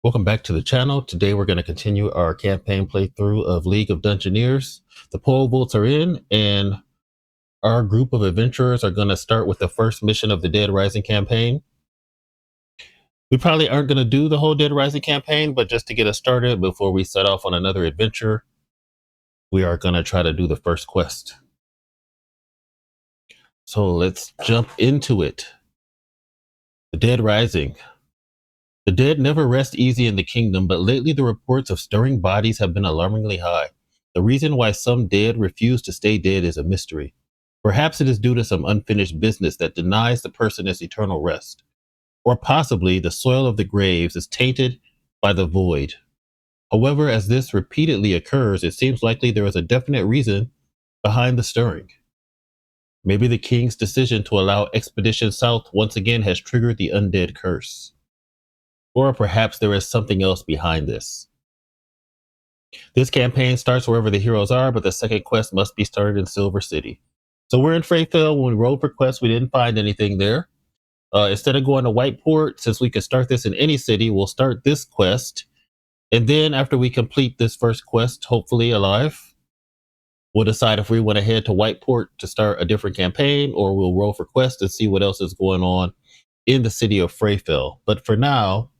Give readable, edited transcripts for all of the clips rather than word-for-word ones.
Welcome back to the channel. Today we're going to continue our campaign playthrough of League of Dungeoneers. The poll votes are in, and our group of adventurers are going to start with the first mission of the Dead Rising campaign. We probably aren't going to do the whole Dead Rising campaign, but just to get us started before we set off on another adventure, we are going to try to do the first quest. So let's jump into it. The Dead Rising. The dead never rest easy in the kingdom, but lately the reports of stirring bodies have been alarmingly high. The reason why some dead refuse to stay dead is a mystery. Perhaps it is due to some unfinished business that denies the person its eternal rest. Or possibly the soil of the graves is tainted by the void. However, as this repeatedly occurs, it seems likely there is a definite reason behind the stirring. Maybe the king's decision to allow Expedition South once again has triggered the undead curse. Or perhaps there is something else behind this. This campaign starts wherever the heroes are, but the second quest must be started in Silver City. So we're in Freyfell. When we rolled for quests, we didn't find anything there. Instead of going to Whiteport, since we can start this in any city, we'll start this quest. And then after we complete this first quest, hopefully alive, we'll decide if we want to head to Whiteport to start a different campaign, or we'll roll for quests and see what else is going on in the city of Freyfell. But for now,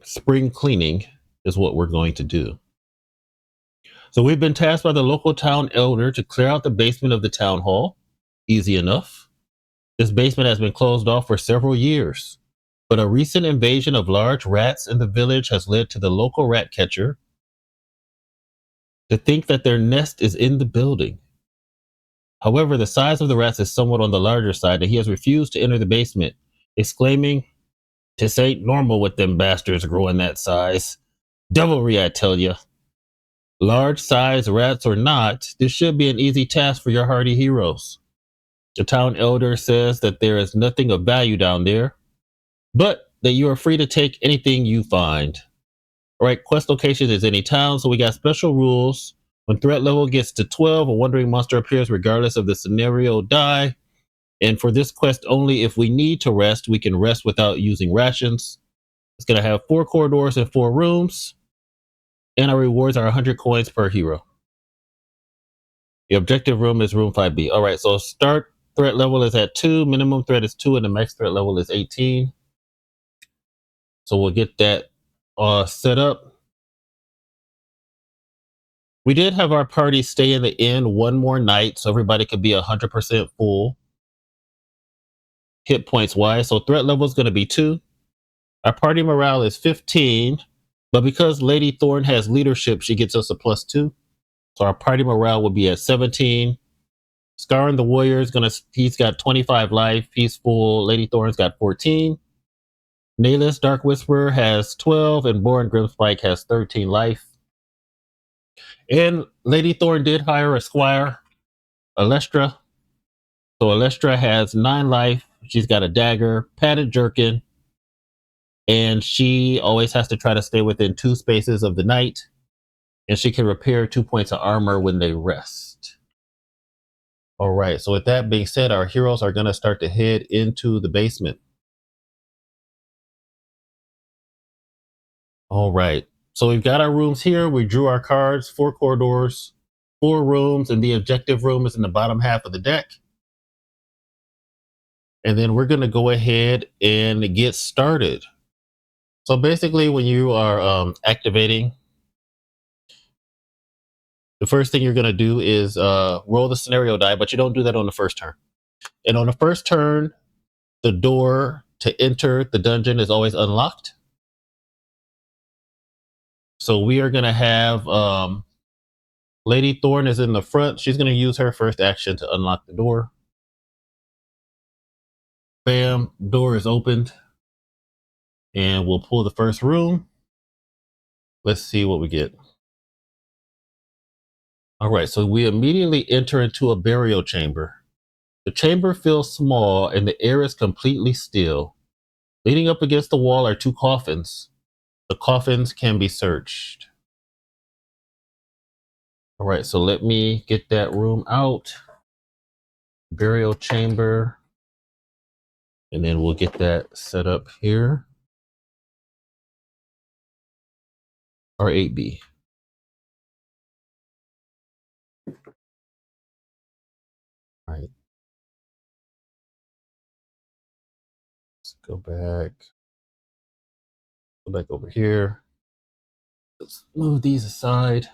spring cleaning is what we're going to do. So we've been tasked by the local town elder to clear out the basement of the town hall. Easy enough. This basement has been closed off for several years, but a recent invasion of large rats in the village has led to the local rat catcher to think that their nest is in the building. However, the size of the rats is somewhat on the larger side, and he has refused to enter the basement, exclaiming, "'Tis ain't normal with them bastards growing that size. Devilry, I tell ya." Large size rats or not, this should be an easy task for your hardy heroes. The town elder says that there is nothing of value down there, but that you are free to take anything you find. Alright, quest location is any town, so we got special rules. When threat level gets to 12, a wandering monster appears regardless of the scenario die. And for this quest only, if we need to rest, we can rest without using rations. It's going to have 4 corridors and 4 rooms. And our rewards are 100 coins per hero. The objective room is room 5B. All right, so start threat level is at 2, minimum threat is 2, and the max threat level is 18. So we'll get that set up. We did have our party stay in the inn one more night, so everybody could be 100% full hit points wise. So threat level is going to be 2. Our party morale is 15, but because Lady Thorn has leadership, she gets us a +2. So our party morale will be at 17. Scarring the Warrior is he's got 25 life. He's full. Lady Thorn's got 14. Nayless Dark Whisperer has 12, and Born Grimspike has 13 life. And Lady Thorn did hire a squire, Alestra. So Alestra has 9 life. She's got a dagger, padded jerkin, and she always has to try to stay within 2 spaces of the knight. And she can repair 2 points of armor when they rest. All right, so with that being said, our heroes are going to start to head into the basement. All right, so we've got our rooms here. We drew our cards, 4 corridors, 4 rooms, and the objective room is in the bottom half of the deck. And then we're going to go ahead and get started. So basically, when you are activating, the first thing you're going to do is roll the scenario die, but you don't do that on the first turn. And on the first turn, the door to enter the dungeon is always unlocked. So we are going to have Lady Thorn is in the front. She's going to use her first action to unlock the door. Bam, door is opened. And we'll pull the first room. Let's see what we get. All right, so we immediately enter into a burial chamber. The chamber feels small and the air is completely still. Leaning up against the wall are 2 coffins. The coffins can be searched. All right, so let me get that room out. Burial chamber. And then we'll get that set up here. or 8B. All right. Let's go back. Go back over here. Let's move these aside.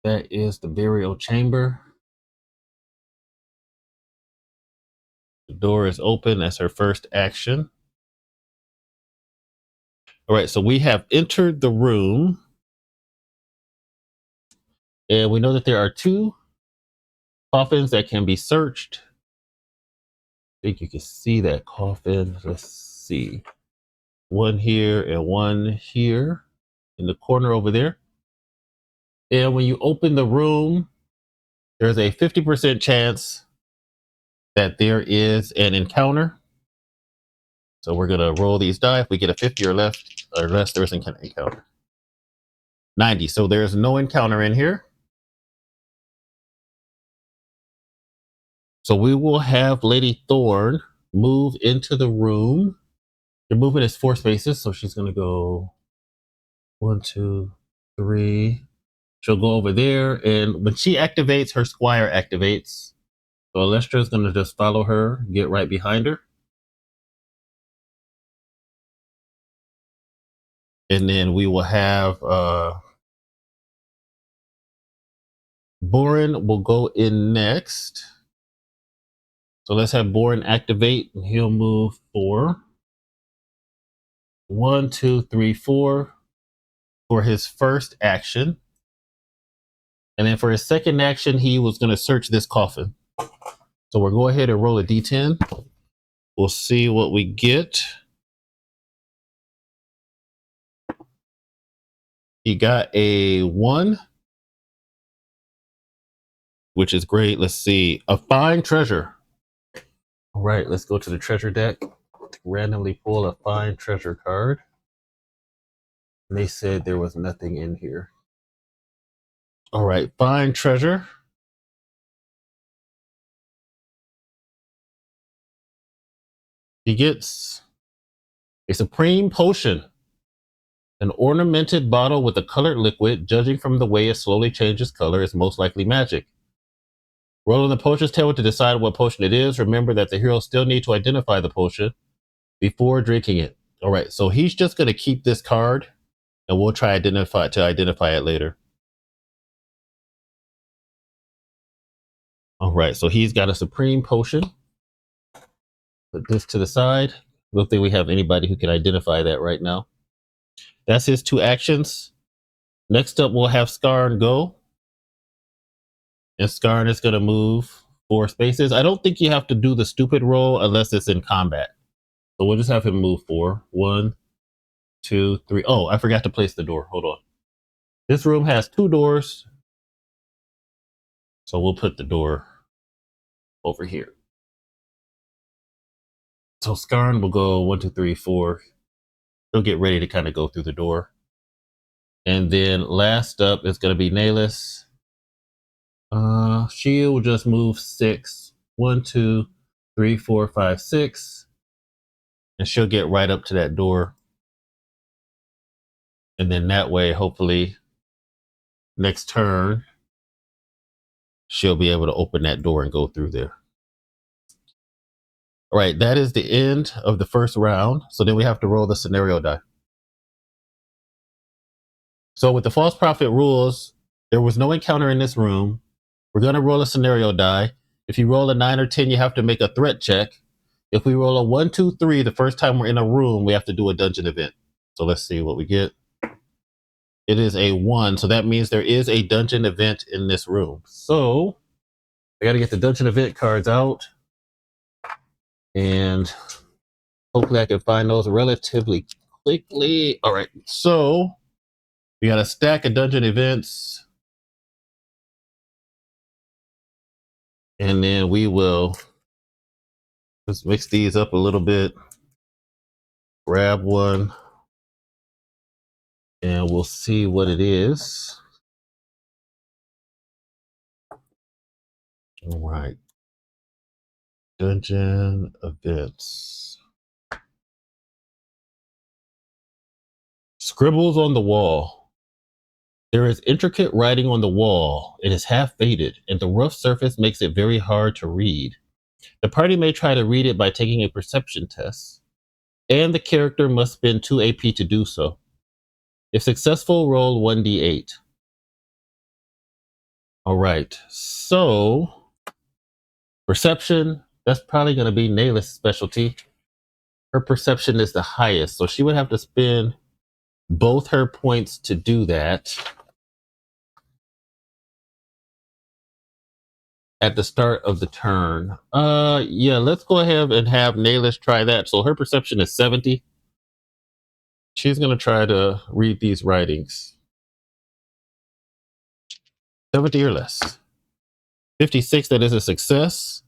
That is the burial chamber. The door is open. That's her first action. All right, so we have entered the room. And we know that there are 2 coffins that can be searched. I think you can see that coffin. Let's see. One here and one here in the corner over there. And when you open the room, there's a 50% chance that there is an encounter. So we're gonna roll these die. If we get a 50 or less, there's an encounter. 90. So there's no encounter in here. So we will have Lady Thorn move into the room. Your movement is 4 spaces, so she's gonna go 1, 2, 3. She'll go over there, and when she activates, her squire activates. So Alestra's gonna just follow her, get right behind her. And then we will have Boren will go in next. So let's have Boren activate, and he'll move 4. 1, 2, 3, 4 for his first action. And then for his second action, he was going to search this coffin. So we'll go ahead and roll a d10. We'll see what we get. He got a 1, which is great. Let's see. A fine treasure. All right, let's go to the treasure deck. Randomly pull a fine treasure card. And they said there was nothing in here. All right, fine treasure. He gets a supreme potion. An ornamented bottle with a colored liquid, judging from the way it slowly changes color, is most likely magic. Roll on the potion's table to decide what potion it is. Remember that the hero still need to identify the potion before drinking it. All right, so he's just going to keep this card, and we'll try identify it later. All right, so he's got a supreme potion. Put this to the side. I don't think we have anybody who can identify that right now. That's his 2 actions. Next up, we'll have Skarn go. And Skarn is going to move 4 spaces. I don't think you have to do the stupid roll unless it's in combat. So we'll just have him move 4. 1, 2, 3. Oh, I forgot to place the door. Hold on. This room has 2 doors. So we'll put the door over here. So Skarn will go 1, 2, 3, 4. He'll get ready to kind of go through the door. And then last up is going to be Naelis. She will just move 6. 1, 2, 3, 4, 5, 6. And she'll get right up to that door. And then that way, hopefully, next turn, she'll be able to open that door and go through there. All right, that is the end of the first round. So then we have to roll the scenario die. So with the false prophet rules, there was no encounter in this room. We're going to roll a scenario die. If you roll a 9 or 10, you have to make a threat check. If we roll a 1, 2, 3, the first time we're in a room, we have to do a dungeon event. So let's see what we get. It is a 1, so that means there is a dungeon event in this room. So I got to get the dungeon event cards out, and hopefully I can find those relatively quickly. All right, so we got a stack of dungeon events, and then we will just mix these up a little bit. Grab one, and we'll see what it is. All right. Dungeon events. Scribbles on the wall. There is intricate writing on the wall. It is half faded, and the rough surface makes it very hard to read. The party may try to read it by taking a perception test, and the character must spend 2 AP to do so. If successful, roll 1d8. All right, so perception, that's probably going to be Nayla's specialty. Her perception is the highest, so she would have to spend both her points to do that at the start of the turn. Yeah, let's go ahead and have Naylis try that. So her perception is 70. She's going to try to read these writings. 70 or less. 56, that is a success.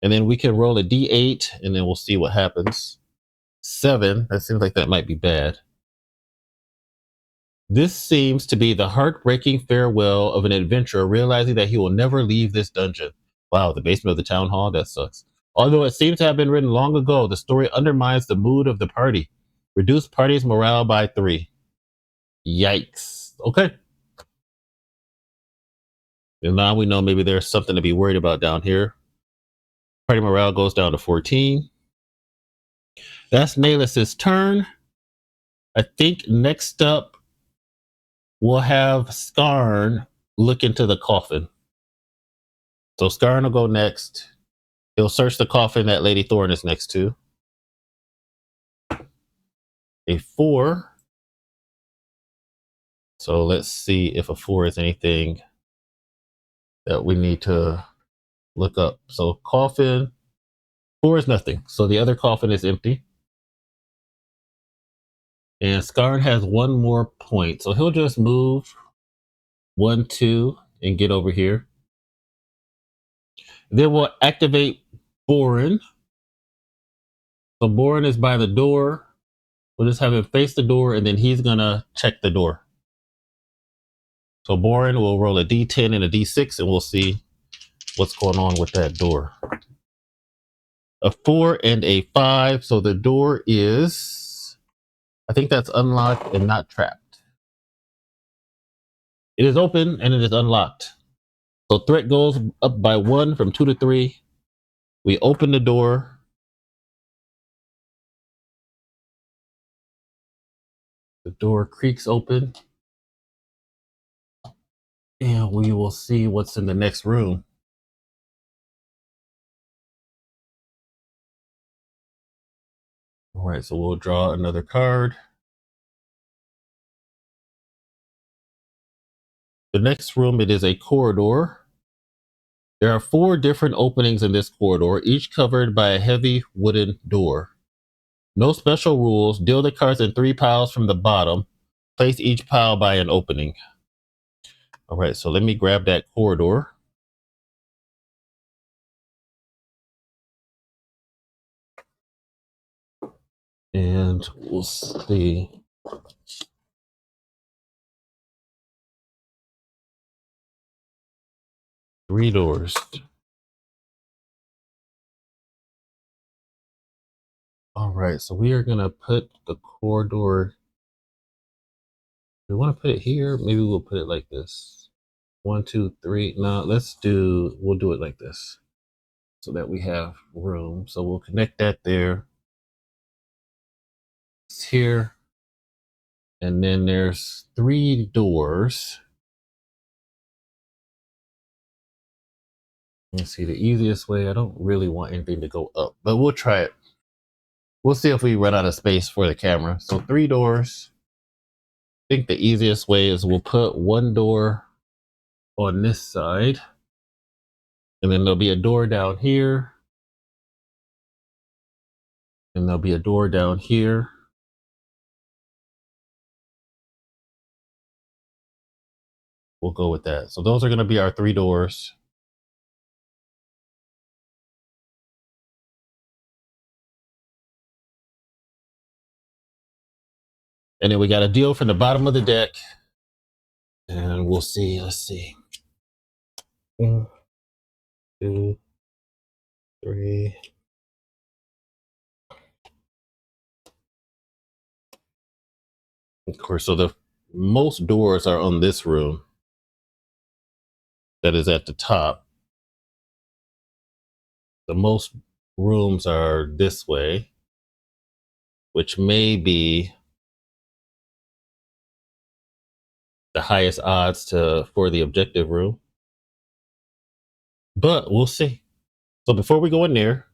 And then we can roll a d8 and then we'll see what happens. 7, that seems like that might be bad. This seems to be the heartbreaking farewell of an adventurer realizing that he will never leave this dungeon. Wow, the basement of the town hall? That sucks. Although it seems to have been written long ago, the story undermines the mood of the party. Reduce party's morale by 3. Yikes. Okay. And now we know maybe there's something to be worried about down here. Party morale goes down to 14. That's Naylis's turn. I think next up we'll have Skarn look into the coffin. So Skarn will go next. He'll search the coffin that Lady Thorn is next to. A 4. So let's see if a 4 is anything that we need to look up. So coffin, 4 is nothing. So the other coffin is empty. And Skarn has 1 more point. So he'll just move 1, 2, and get over here. Then we'll activate Borin. So Borin is by the door. We'll just have him face the door, and then he's going to check the door. So Borin will roll a d10 and a d6, and we'll see what's going on with that door. A 4 and a 5. So the door is, I think that's unlocked and not trapped. It is open and it is unlocked. So threat goes up by 1 from 2 to 3. We open the door. The door creaks open. And we will see what's in the next room. All right, so we'll draw another card. The next room, it is a corridor. There are 4 different openings in this corridor, each covered by a heavy wooden door. No special rules. Deal the cards in 3 piles from the bottom. Place each pile by an opening. All right, so let me grab that corridor. And we'll see. Three doors. All right, so we are gonna put the corridor. We want to put it here. Maybe we'll put it like this. 1, 2, 3. No, we'll do it like this so that we have room. So we'll connect that there. It's here. And then there's 3 doors. Let's see, the easiest way. I don't really want anything to go up, but we'll try it. We'll see if we run out of space for the camera. So 3 doors. I think the easiest way is we'll put 1 door on this side. And then there'll be a door down here. And there'll be a door down here. We'll go with that. So those are going to be our 3 doors. And then we got a deal from the bottom of the deck. And we'll see. Let's see. 1, 2, 3. Of course, so the most doors are on this room that is at the top. The most rooms are this way, which may be the highest odds for the objective room. But we'll see. So before we go in there,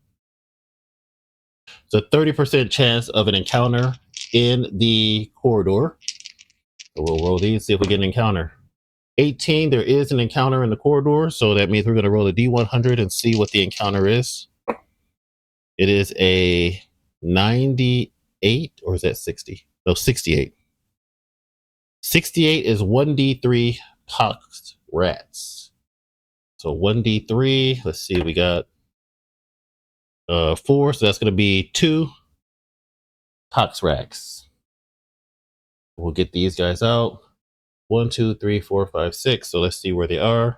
it's a 30% chance of an encounter in the corridor. So we'll roll these, see if we get an encounter. 18, there is an encounter in the corridor. So that means we're going to roll a D100 and see what the encounter is. It is a 98, or is that 60? No, 68. 68 is 1d3 pox rats. So 1d3, let's see, we got 4, so that's going to be 2 pox rats. We'll get these guys out. 1, 2, 3, 4, 5, 6. So let's see where they are.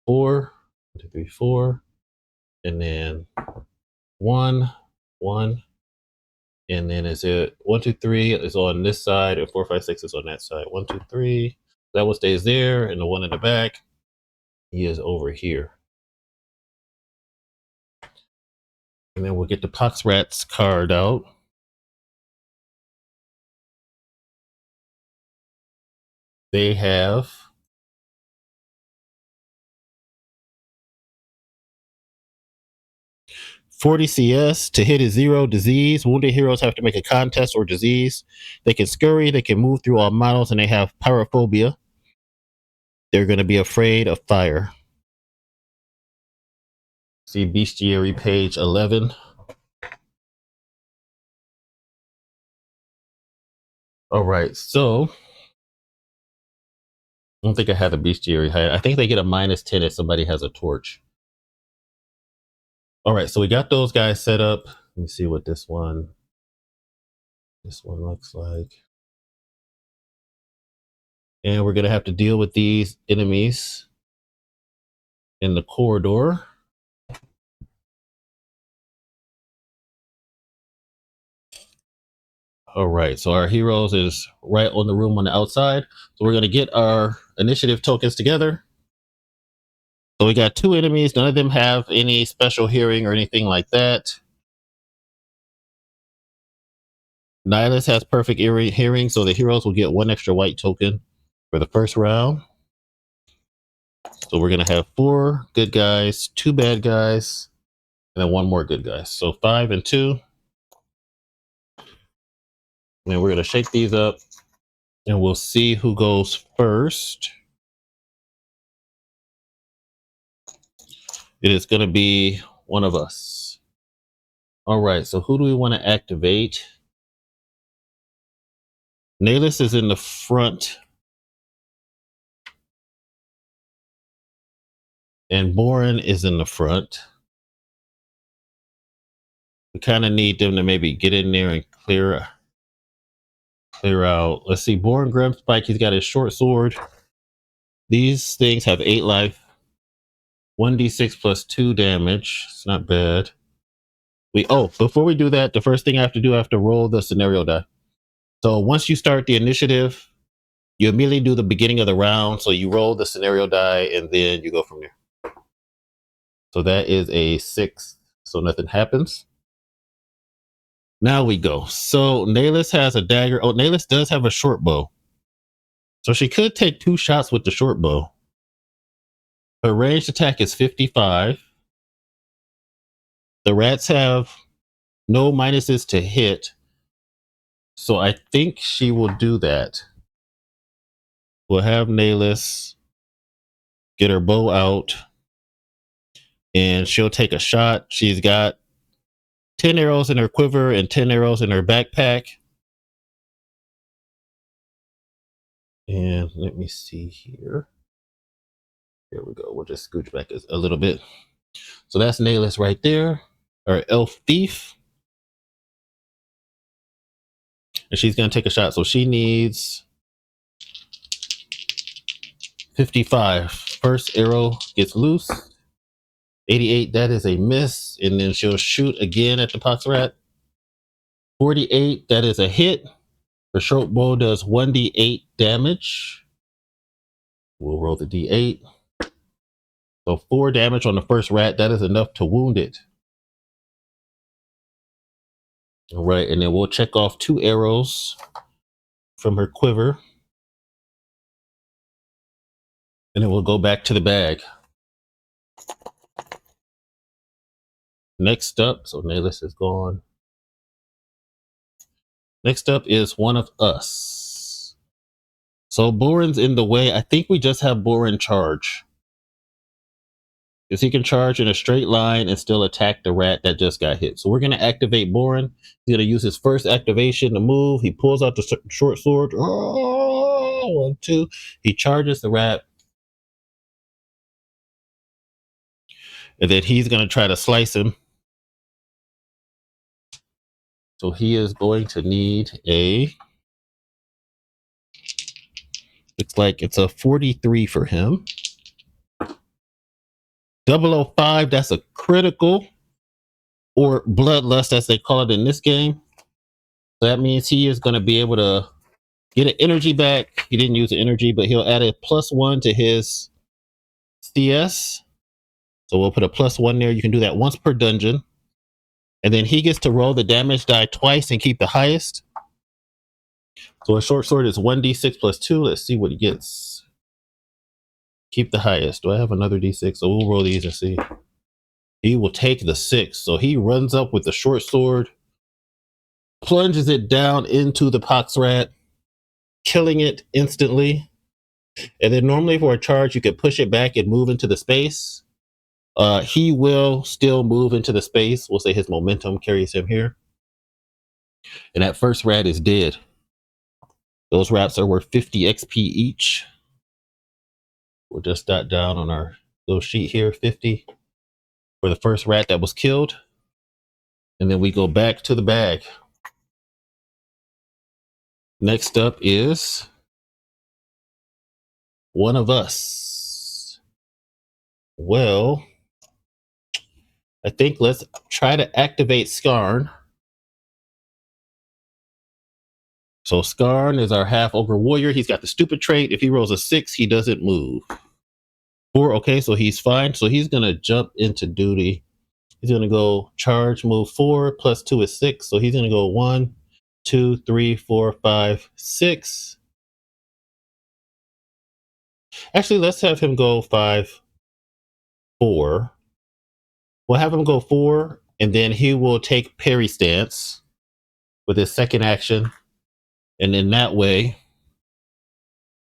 4, 1, 2, 3, 4, and then 1, 1, and then is it 1, 2, 3 is on this side, and 4, 5, 6 is on that side. 1, 2, 3. That one stays there, and the one in the back, he is over here. And then we'll get the pox rats card out. They have 40 CS. To hit is 0 disease. Wounded heroes have to make a contest or disease. They can scurry, they can move through all models, and they have pyrophobia. They're going to be afraid of fire. See bestiary page 11. All right, so I don't think I had a bestiary. I think they get a -10 if somebody has a torch. All right, so we got those guys set up. Let me see what this one looks like. And we're going to have to deal with these enemies in the corridor. All right, so our heroes is right on the room on the outside. So we're going to get our initiative tokens together. So we got 2 enemies. None of them have any special hearing or anything like that. Nihilus has perfect hearing, so the heroes will get 1 extra white token for the first round. So we're going to have 4 good guys, 2 bad guys, and then 1 more good guy. So 5 and 2. And we're going to shake these up, and we'll see who goes first. It is going to be one of us. All right, so who do we want to activate? Nihilus is in the front, and Boren is in the front. We kind of need them to maybe get in there and clear out. Let's see, Boren Grimspike, he's got his short sword. These things have 8 life, 1d6 plus 2 damage. It's not bad. Before we do that, the first thing I have to do, I have to roll the scenario die. So once you start the initiative, you immediately do the beginning of the round. So you roll the scenario die and then you go from there. So that is a 6. So nothing happens. Now we go. So Nihilus has a dagger. Oh, Nihilus does have a short bow. So she could take 2 shots with the short bow. Her ranged attack is 55. The rats have no minuses to hit. So I think she will do that. We'll have Nihilus get her bow out, and she'll take a shot. She's got 10 arrows in her quiver and 10 arrows in her backpack. And let me see here. Here we go. We'll just scooch back a little bit. So that's Nihilus right there, our elf thief. And she's going to take a shot. So she needs 55. First arrow gets loose. 88, that is a miss. And then she'll shoot again at the pox rat. 48, that is a hit. The short bow does 1d8 damage. We'll roll the d8. So 4 damage on the first rat. That is enough to wound it. All right, and then we'll check off 2 arrows from her quiver. And then we'll go back to the bag. Next up, so Nayless is gone. Next up is one of us. So Boren's in the way. I think we just have Boren charge. Because he can charge in a straight line and still attack the rat that just got hit. So we're going to activate Boren. He's going to use his first activation to move. He pulls out the short sword. Oh, 1, 2. He charges the rat. And then he's going to try to slice him. So he is going to need a... Looks like it's a 43 for him. 005, that's a critical, or bloodlust as they call it in this game. So that means he is going to be able to get an energy back. He didn't use the energy, but he'll add a +1 to his CS. So we'll put a +1 there. You can do that once per dungeon. And then he gets to roll the damage die twice and keep the highest. So a short sword is 1d6 +2. Let's see what he gets. Keep the highest. Do I have another d6? So we'll roll these and see. He will take the 6. So he runs up with the short sword, plunges it down into the pox rat, killing it instantly. And then normally for a charge, you could push it back and move into the space. He will still move into the space. We'll say his momentum carries him here. And that first rat is dead. Those rats are worth 50 XP each. We'll just dot down on our little sheet here, 50 for the first rat that was killed. And then we go back to the bag. Next up is one of us. Well, I think let's try to activate Skarn. So Skarn is our half ogre warrior. He's got the stupid trait. If he rolls a 6, he doesn't move. 4, okay, so he's fine. So he's gonna jump into duty. He's gonna go charge, move 4, +2 is 6. So he's gonna go 1, 2, 3, 4, 5, 6. Actually, let's have him go 5, 4. We'll have him go 4, and then he will take parry stance with his second action. And in that way,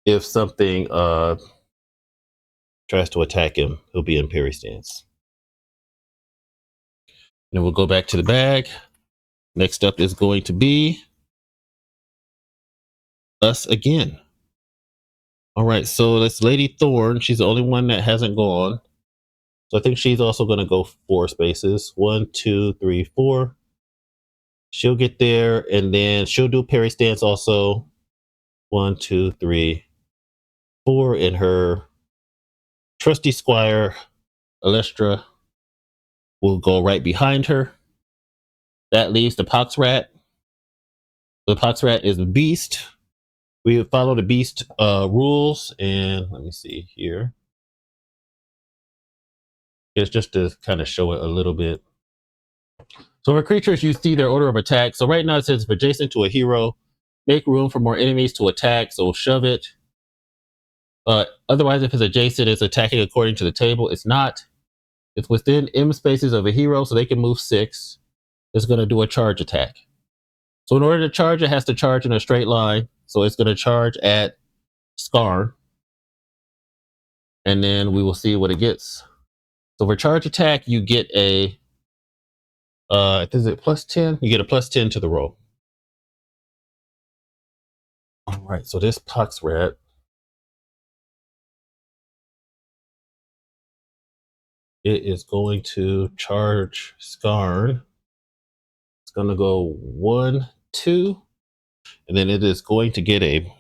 if something tries to attack him, he'll be in parry stance. And we'll go back to the bag. Next up is going to be us again. All right, so that's Lady Thorn. She's the only one that hasn't gone. So I think she's also going to go 4 spaces. 1, 2, 3, 4. She'll get there, and then she'll do parry stance also. 1, 2, 3, 4. And her trusty squire, Alestra, will go right behind her. That leaves the pox rat. The pox rat is a beast. We follow the beast rules, and let me see here. It's just to kind of show it a little bit. So for creatures, you see their order of attack. So right now it says if adjacent to a hero, make room for more enemies to attack. So shove it. Otherwise, if it's adjacent, it's attacking according to the table. It's not. It's within M spaces of a hero, so they can move 6. It's going to do a charge attack. So in order to charge, it has to charge in a straight line. So it's going to charge at Skarn. And then we will see what it gets. So for charge attack, you get a is it +10? You get a +10 to the roll. All right, so this pox rat, it is going to charge Skarn. It's going to go 1, 2, and then it is going to get a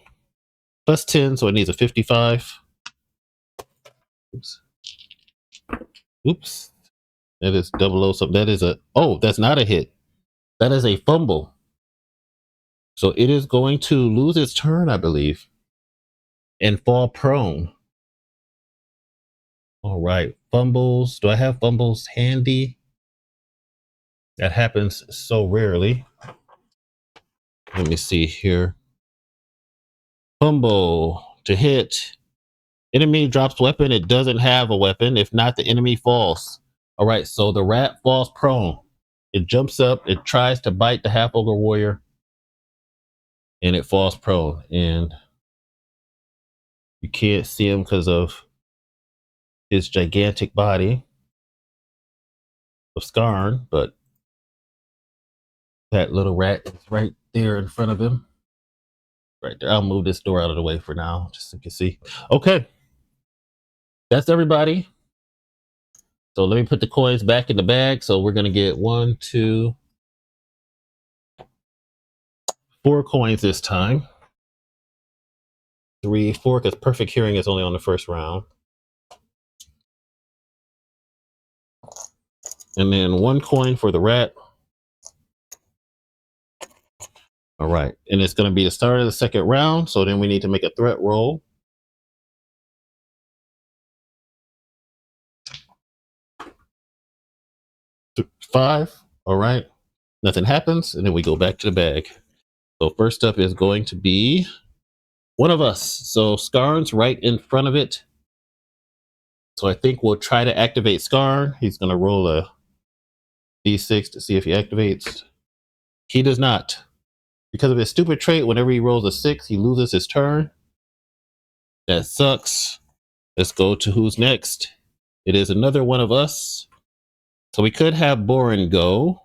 +10, so it needs a 55. Oops. That is 00 something. That is a, oh, that's not a hit. That is a fumble. So it is going to lose its turn, I believe, and fall prone. All right. Fumbles. Do I have fumbles handy? That happens so rarely. Let me see here. Fumble to hit. Enemy drops weapon. It doesn't have a weapon. If not, the enemy falls. All right. So the rat falls prone. It jumps up. It tries to bite the half ogre warrior. And it falls prone. And you can't see him because of his gigantic body of Skarn, but that little rat is right there in front of him. Right there. I'll move this door out of the way for now, just so you can see. Okay. That's everybody. So let me put the coins back in the bag. So we're going to get 1, 2, 4 coins this time. 3, 4, because perfect hearing is only on the first round. And then 1 coin for the rat. All right. And it's going to be the start of the second round. So then we need to make a threat roll. 5. All right. Nothing happens. And then we go back to the bag. So first up is going to be one of us. So Skarn's right in front of it. So I think we'll try to activate Skarn. He's going to roll a d6 to see if he activates. He does not. Because of his stupid trait, whenever he rolls a 6, he loses his turn. That sucks. Let's go to who's next. It is another one of us. So we could have Borin go.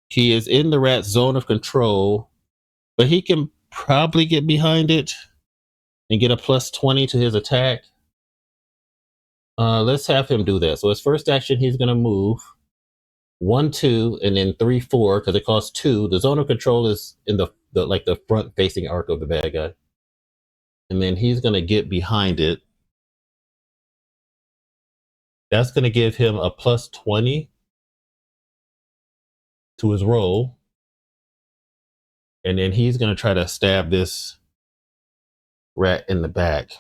He is in the rat's zone of control, but he can probably get behind it and get a plus 20 to his attack. Let's have him do that. So his first action, he's going to move 1, 2, and then 3, 4, because it costs 2. The zone of control is in the like the front facing arc of the bad guy. And then he's going to get behind it. That's going to give him a plus 20 to his roll. And then he's going to try to stab this rat in the back.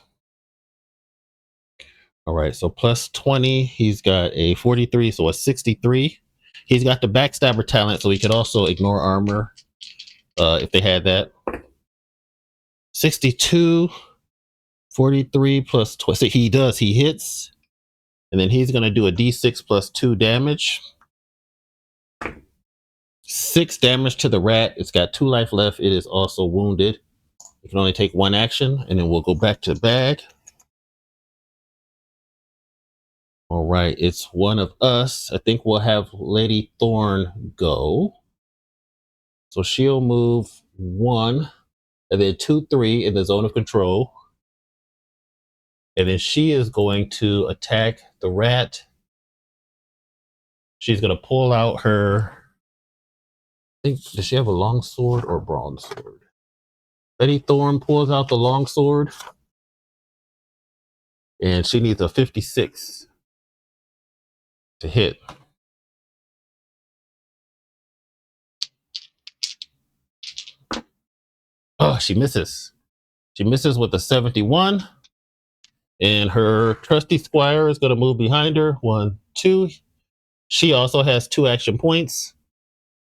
All right, so plus 20. He's got a 43, so a 63. He's got the backstabber talent, so he could also ignore armor if they had that. 62, 43 plus 20. So he does. He hits. And then he's going to do a d6 plus 2 damage. 6 damage to the rat. It's got 2 life left. It is also wounded. You can only take 1 action, and then we'll go back to the bag. All right, it's one of us. I think we'll have Lady Thorn go. So she'll move 1, and then 2, 3 in the zone of control. And then she is going to attack the rat. She's going to pull out her... I think, does she have a long sword or a bronze sword? Lady Thorn pulls out the long sword. And she needs a 56 to hit. Oh, she misses. She misses with a 71. And her trusty squire is going to move behind her. 1, 2. She also has 2 action points.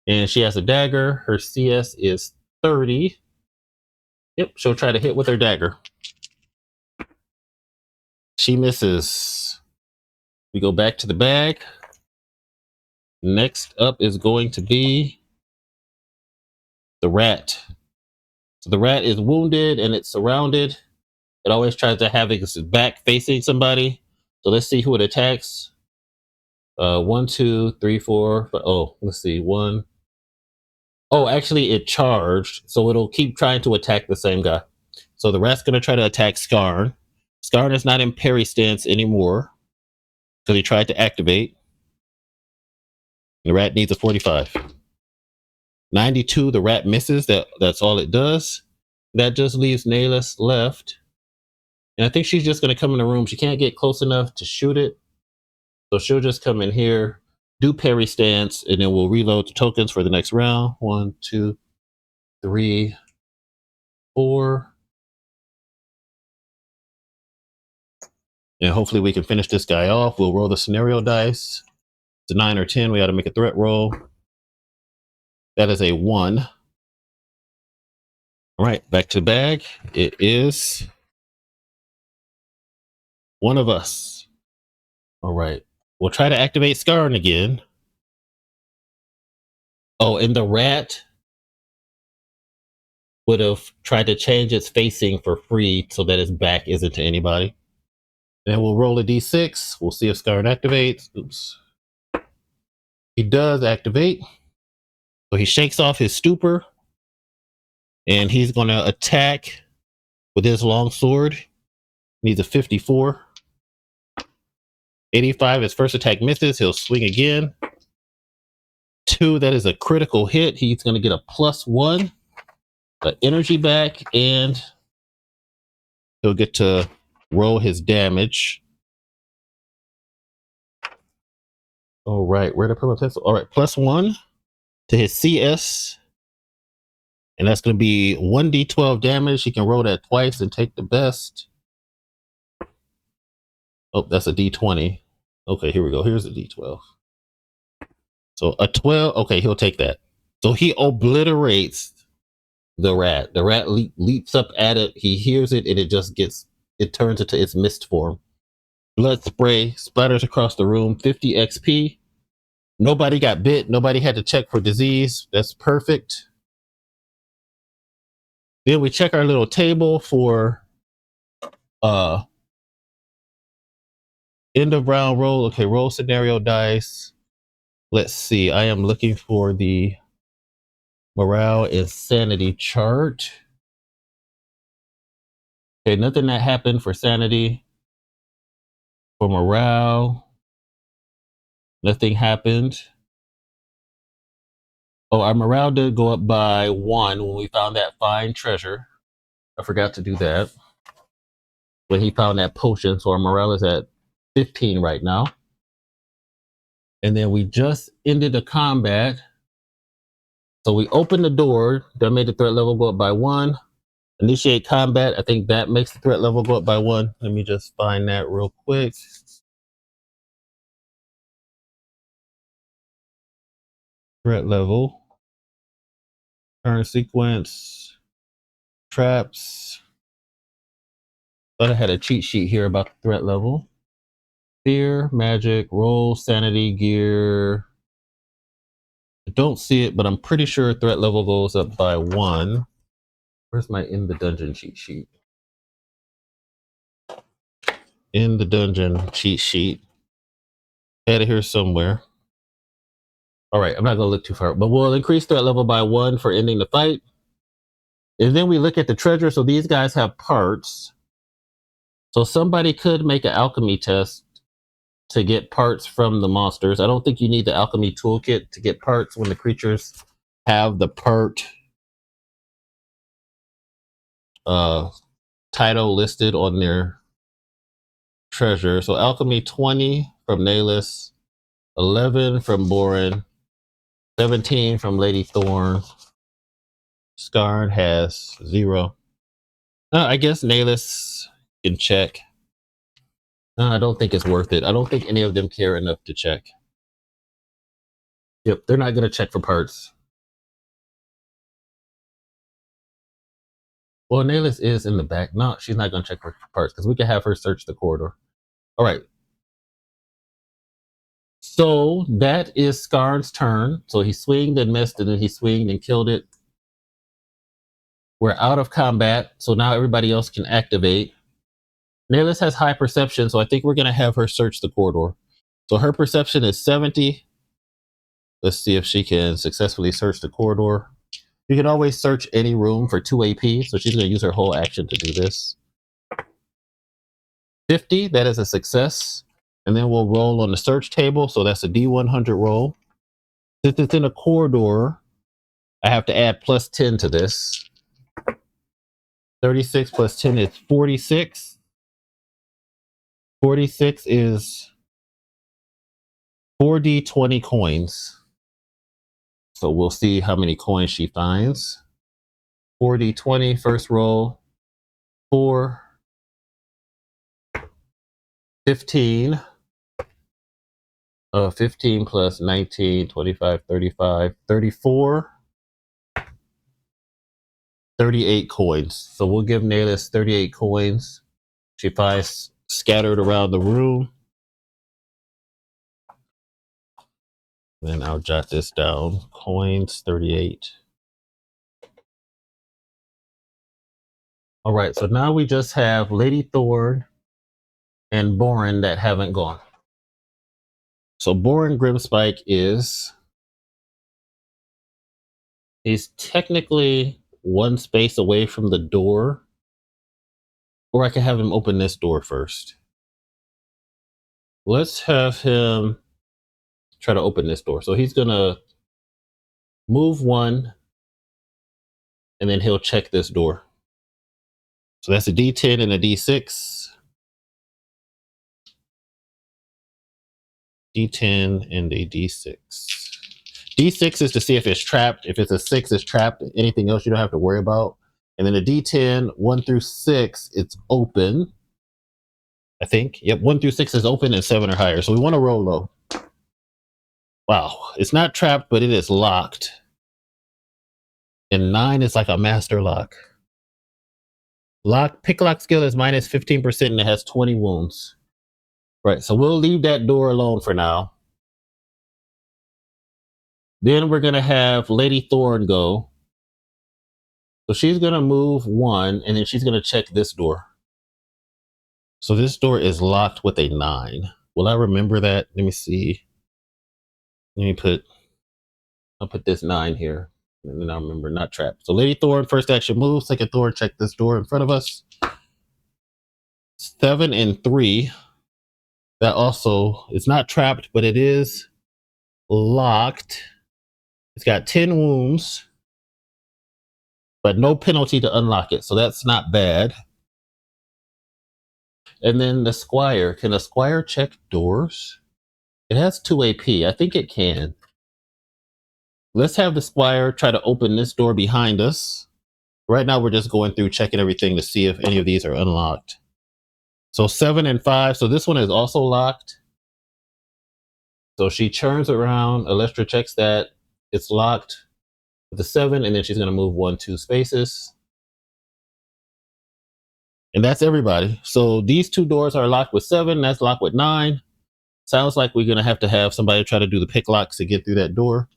And she has a dagger. Her CS is 30. Yep, she'll try to hit with her dagger. She misses. We go back to the bag. Next up is going to be the rat. So the rat is wounded and it's surrounded. It always tries to have its back facing somebody. So let's see who it attacks. 1, 2, 3, 4. Oh, let's see. 1. Oh, actually, it charged. So it'll keep trying to attack the same guy. So the rat's going to try to attack Skarn. Skarn is not in parry stance anymore because he tried to activate. The rat needs a 45. 92, the rat misses. That's all it does. That just leaves Nayless left. And I think she's just going to come in the room. She can't get close enough to shoot it. So she'll just come in here. do parry stance, and then we'll reload the tokens for the next round. 1, 2, 3, 4. And hopefully we can finish this guy off. We'll roll the scenario dice. It's a 9 or 10. We got to make a threat roll. That is a 1. All right, back to the bag. It is one of us. All right. We'll try to activate Scarn again. Oh, and the rat would have tried to change its facing for free so that its back isn't to anybody. Then we'll roll a d6. We'll see if Scarn activates. Oops. He does activate. So he shakes off his stupor. And he's going to attack with his long sword. Needs a 54. 85, his first attack misses. He'll swing again. 2, that is a critical hit. He's going to get a +1. Energy back, and he'll get to roll his damage. All right, where did I put my pencil? All right, +1 to his CS. And that's going to be 1d12 damage. He can roll that twice and take the best. Oh, that's a d20. Okay, here we go. Here's a d12. So a 12. Okay, he'll take that. So he obliterates the rat. The rat leaps up at it. He hears it, and it turns into its mist form. Blood spray splatters across the room. 50 XP. Nobody got bit. Nobody had to check for disease. That's perfect. Then we check our little table for end of round roll. Okay, roll scenario dice. Let's see. I am looking for the morale and sanity chart. Okay, nothing that happened for sanity. For morale, nothing happened. Oh, our morale did go up by 1 when we found that fine treasure. I forgot to do that. When he found that potion, so our morale is at 15 right now. And then we just ended the combat. So we opened the door. That made the threat level go up by 1. Initiate combat. I think that makes the threat level go up by 1. Let me just find that real quick. Threat level. Current sequence. Traps. Thought I had a cheat sheet here about the threat level. Fear, magic, roll, sanity, gear. I don't see it, but I'm pretty sure threat level goes up by 1. Where's my in the dungeon cheat sheet? In the dungeon cheat sheet. Had it here somewhere. All right, I'm not going to look too far, but we'll increase threat level by 1 for ending the fight. And then we look at the treasure. So these guys have parts. So somebody could make an alchemy test to get parts from the monsters. I don't think you need the alchemy toolkit to get parts when the creatures have the part title listed on their treasure. So alchemy 20 from Nalis, 11 from Boren, 17 from Lady Thorn. Scarn has 0. I guess Nalis can check. I don't think it's worth it. I don't think any of them care enough to check. Yep, they're not going to check for parts. Well, Nalis is in the back. No, she's not going to check for parts because we can have her search the corridor. All right. So that is Scarn's turn. So he swinged and missed, and then he swinged and killed it. We're out of combat, so now everybody else can activate. Nalis has high perception, so I think we're going to have her search the corridor. So her perception is 70. Let's see if she can successfully search the corridor. You can always search any room for 2 AP, so she's going to use her whole action to do this. 50, that is a success. And then we'll roll on the search table, so that's a D100 roll. Since it's in a corridor, I have to add +10 to this. 36 plus 10 is 46. 46 is 4d20 coins. So we'll see how many coins she finds. 4d20, first roll. 4, 15. 15 plus 19, 25, 35, 34, 38 coins. So we'll give Nayless 38 coins. She finds scattered around the room. Then I'll jot this down. Coins, 38. All right, so now we just have Lady Thorn and Boren that haven't gone. So Boren Grimspike he's technically one space away from the door, or I can have him open this door first. Let's have him try to open this door. So he's gonna move 1, and then he'll check this door. So that's a D10 and a D6. D10 and a D6. D6 is to see if it's trapped. If it's a 6, it's trapped. Anything else you don't have to worry about. And then a D10, 1 through 6, it's open. I think. Yep, 1 through 6 is open and 7 or higher. So we want to roll low. Wow, it's not trapped, but it is locked. And 9 is like a master lock. Pick lock skill is minus 15% and it has 20 wounds. Right, so we'll leave that door alone for now. Then we're going to have Lady Thorn go. So she's going to move 1, and then she's going to check this door. So this door is locked with a 9. Will I remember that? Let me see. I'll put this 9 here. And then I'll remember not trapped. So Lady Thorn, first action move. Second Thorn, check this door in front of us. 7 and 3. That also is not trapped, but it is locked. It's got 10 wounds, but no penalty to unlock it. So that's not bad. And then the Squire. Can a Squire check doors? It has 2 AP. I think it can. Let's have the Squire try to open this door behind us. Right now, we're just going through checking everything to see if any of these are unlocked. So 7 and 5. So this one is also locked. So she turns around. Alestra checks that. It's locked with the 7, and then she's going to move 1, 2 spaces. And that's everybody. So these 2 doors are locked with 7. That's locked with 9. Sounds like we're going to have somebody try to do the pick locks to get through that door.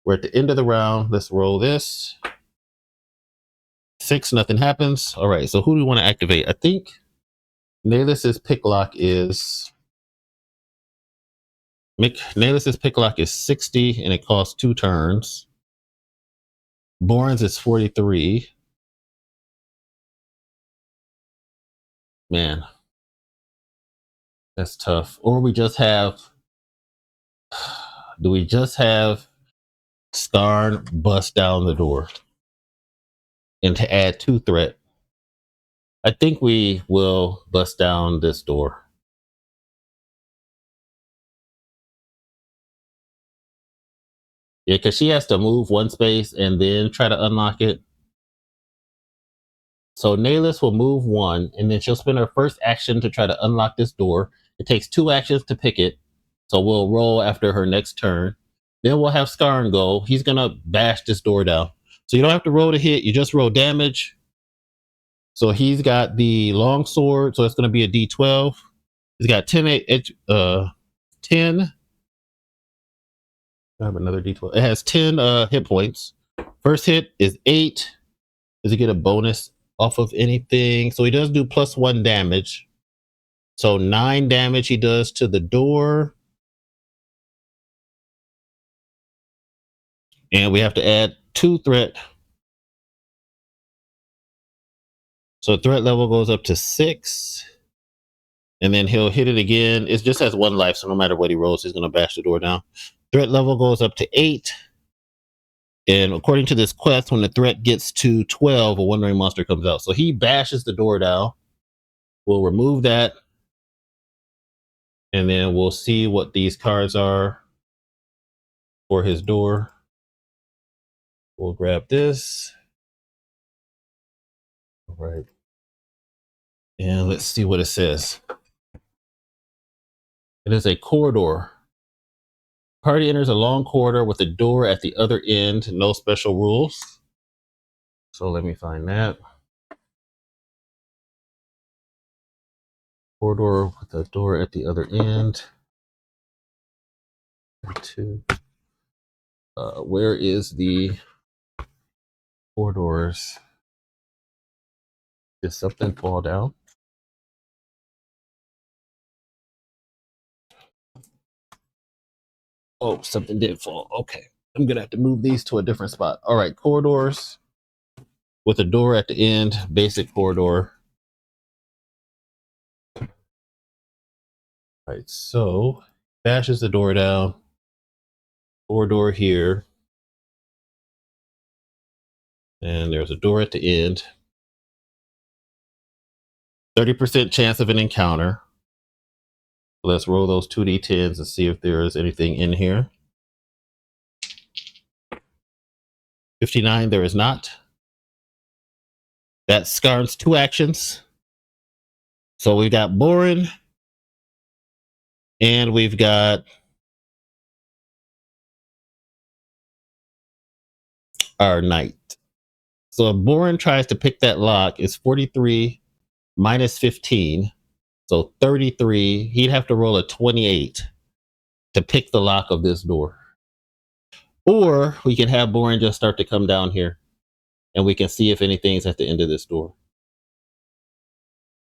We're at the end of the round. Let's roll this. 6, nothing happens. All right, so who do we want to activate? I think Naelis's pick lock is... Naelis's pick lock is 60, and it costs 2 turns. Boren's is 43. Man, that's tough. Or we just have... Do we just have Skarn bust down the door? And to add 2 threat. I think we will bust down this door. Yeah, because she has to move 1 space and then try to unlock it. So Naelis will move 1, and then she'll spend her first action to try to unlock this door. It takes 2 actions to pick it. So we'll roll after her next turn. Then we'll have Skarn go. He's going to bash this door down. So you don't have to roll to hit. You just roll damage. So he's got the long sword. So it's going to be a D12. He's got 10. I have another D12. It has 10 hit points. First hit is 8. Does he get a bonus off of anything? So he does do +1 damage. So 9 damage he does to the door. And we have to add 2 threat. So threat level goes up to 6. And then he'll hit it again. It just has 1 life, so no matter what he rolls, he's going to bash the door down. Threat level goes up to 8. And according to this quest, when the threat gets to 12, a wandering monster comes out. So he bashes the door down. We'll remove that. And then we'll see what these cards are for his door. We'll grab this. All right. And let's see what it says. It is a corridor. Party enters a long corridor with a door at the other end. No special rules. So let me find that. Corridor with a door at the other end. Two. Where is the corridors? Did something fall down? Oh, something did fall. Okay. I'm going to have to move these to a different spot. All right. Corridors with a door at the end. Basic corridor. All right. So bashes the door down. Corridor here. And there's a door at the end. 30% chance of an encounter. Let's roll those 2d10s and see if there is anything in here. 59, there is not. That scarns 2 actions. So we've got Boren and we've got our knight. So if Boren tries to pick that lock, it's 43 minus 15. So 33. He'd have to roll a 28 to pick the lock of this door. Or we can have Boren just start to come down here and we can see if anything's at the end of this door.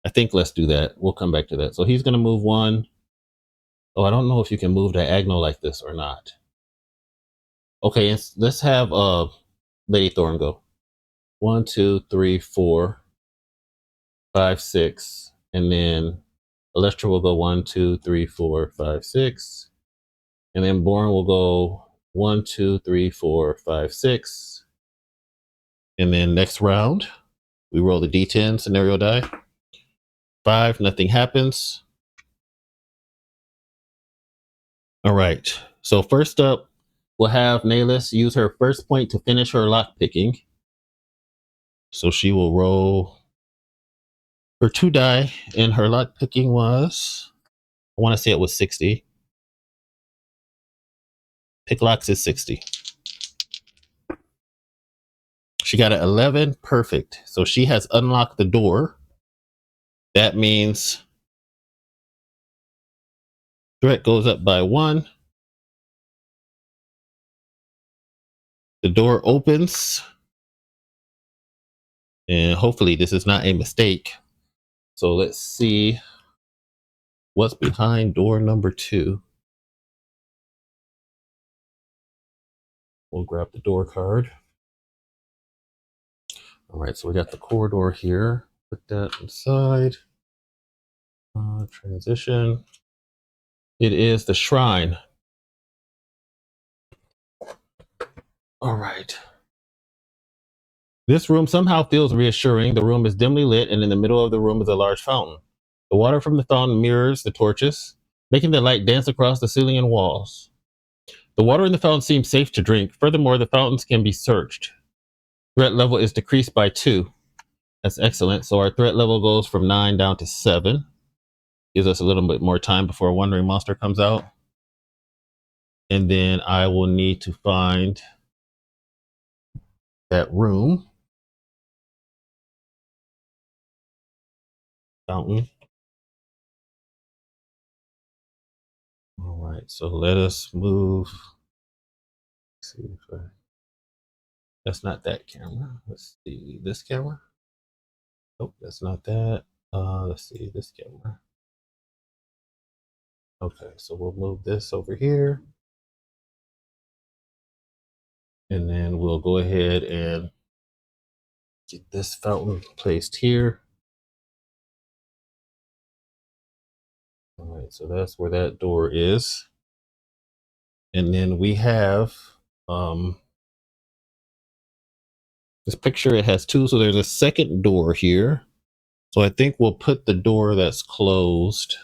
I think let's do that. We'll come back to that. So he's going to move 1. Oh, I don't know if you can move diagonal like this or not. Okay, let's have Lady Thorn go. 1, 2, 3, 4, 5, 6. And then Electra will go 1, 2, 3, 4, 5, 6. And then Born will go 1, 2, 3, 4, 5, 6. And then next round, we roll the D10 scenario die. 5, nothing happens. All right. So first up, we'll have Naelis use her first point to finish her lock picking. So she will roll her 2 die, and her lock picking was, I want to say it was 60. Pick locks is 60. She got an 11. Perfect. So she has unlocked the door. That means threat goes up by 1. The door opens. And hopefully this is not a mistake. So let's see what's behind door number 2. We'll grab the door card. All right, so we got the corridor here. Put that inside. Transition. It is the shrine. All right. This room somehow feels reassuring. The room is dimly lit, and in the middle of the room is a large fountain. The water from the fountain mirrors the torches, making the light dance across the ceiling and walls. The water in the fountain seems safe to drink. Furthermore, the fountains can be searched. Threat level is decreased by 2. That's excellent. So our threat level goes from 9 down to 7. Gives us a little bit more time before a wandering monster comes out. And then I will need to find that room. Fountain. All right, so let us move. Let's see if that's not that camera. Let's see this camera. Nope, that's not that. Let's see this camera. Okay, so we'll move this over here. And then we'll go ahead and get this fountain placed here. All right, so that's where that door is. And then we have this picture. It has 2, so there's a second door here. So I think we'll put the door that's closed